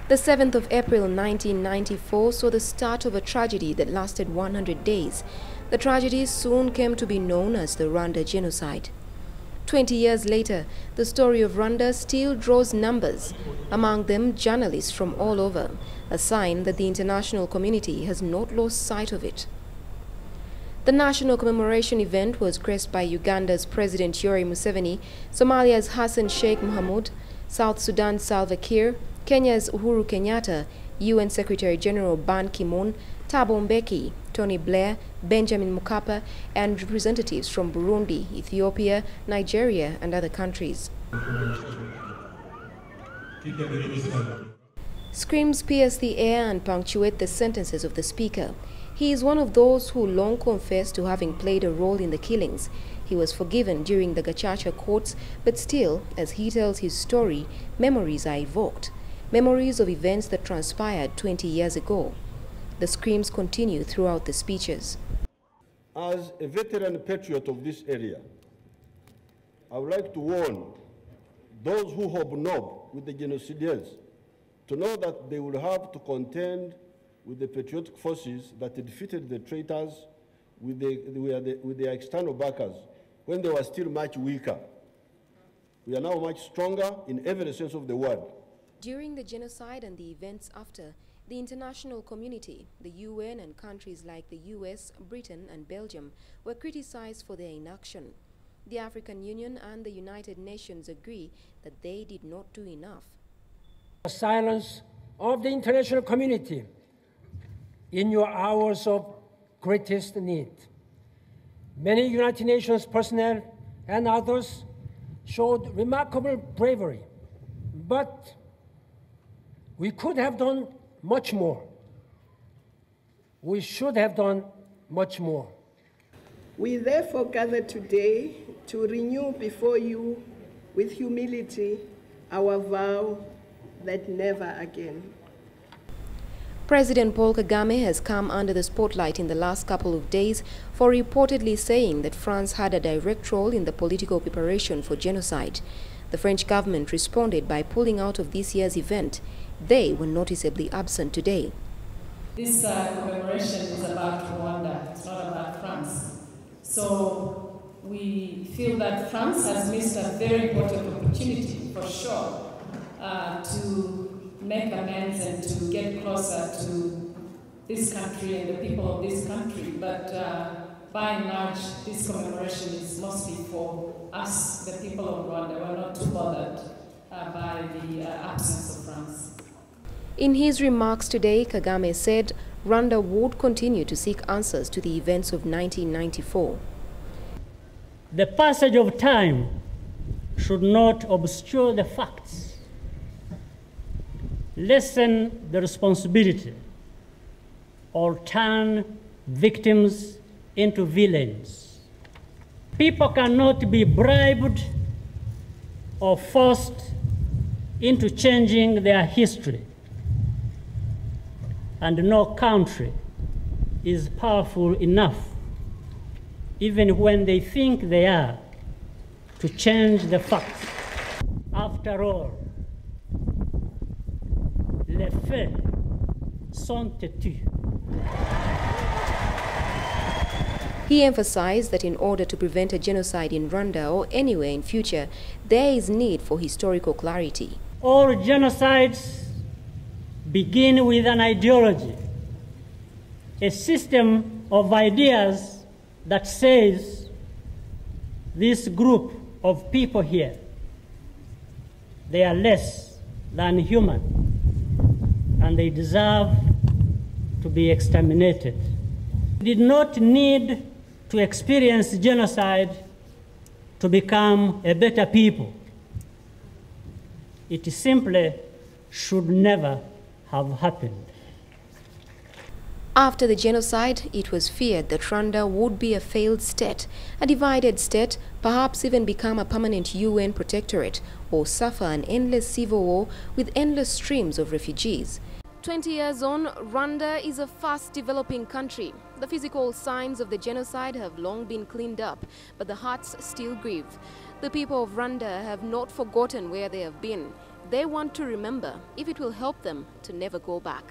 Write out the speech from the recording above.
The 7th of April 1994 saw the start of a tragedy that lasted 100 days. The tragedy soon came to be known as the Rwanda Genocide. 20 years later, the story of Rwanda still draws numbers, among them journalists from all over, a sign that the international community has not lost sight of it. The national commemoration event was graced by Uganda's President Yoweri Museveni, Somalia's Hassan Sheikh Mohamud, South Sudan's Salva Kiir, Kenya's Uhuru Kenyatta, UN Secretary-General Ban Ki-moon, Thabo Mbeki, Tony Blair, Benjamin Mkapa, and representatives from Burundi, Ethiopia, Nigeria, and other countries. Screams pierce the air and punctuate the sentences of the speaker. He is one of those who long confessed to having played a role in the killings. He was forgiven during the Gacaca courts, but still, as he tells his story, memories are evoked. Memories of events that transpired 20 years ago. The screams continue throughout the speeches. As a veteran patriot of this area, I would like to warn those who hobnob with the genocidaires to know that they will have to contend with the patriotic forces that defeated the traitors with their external backers when they were still much weaker. We are now much stronger in every sense of the word. During the genocide and the events after, the international community, the UN and countries like the US, Britain and Belgium were criticized for their inaction. The African Union and the United Nations agree that they did not do enough. The silence of the international community in your hours of greatest need. Many United Nations personnel and others showed remarkable bravery, but we could have done much more. We should have done much more. We therefore gather today to renew before you with humility our vow that never again. President Paul Kagame has come under the spotlight in the last couple of days for reportedly saying that France had a direct role in the political preparation for genocide. The French government responded by pulling out of this year's event. They were noticeably absent today. This commemoration is about Rwanda, it's not about France. So we feel that France has missed a very important opportunity, for sure, to make amends and to get closer to this country and the people of this country. But by and large, this commemoration is mostly for us, the people of Rwanda. We're not too bothered by the absence of France. In his remarks today, Kagame said Rwanda would continue to seek answers to the events of 1994. The passage of time should not obscure the facts, lessen the responsibility, or turn victims into villains. People cannot be bribed or forced into changing their history. And no country is powerful enough, even when they think they are, to change the facts. After all, les faits sont têtus. He emphasized that in order to prevent a genocide in Rwanda or anywhere in future, there is need for historical clarity. All genocides begin with an ideology, a system of ideas that says this group of people here, they are less than human and they deserve to be exterminated. We did not need to experience genocide to become a better people. It simply should never have happened. After the genocide, it was feared that Rwanda would be a failed state, a divided state, perhaps even become a permanent UN protectorate, or suffer an endless civil war with endless streams of refugees. 20 years on, Rwanda is a fast-developing country. The physical signs of the genocide have long been cleaned up, but the hearts still grieve. The people of Rwanda have not forgotten where they have been. They want to remember if it will help them to never go back.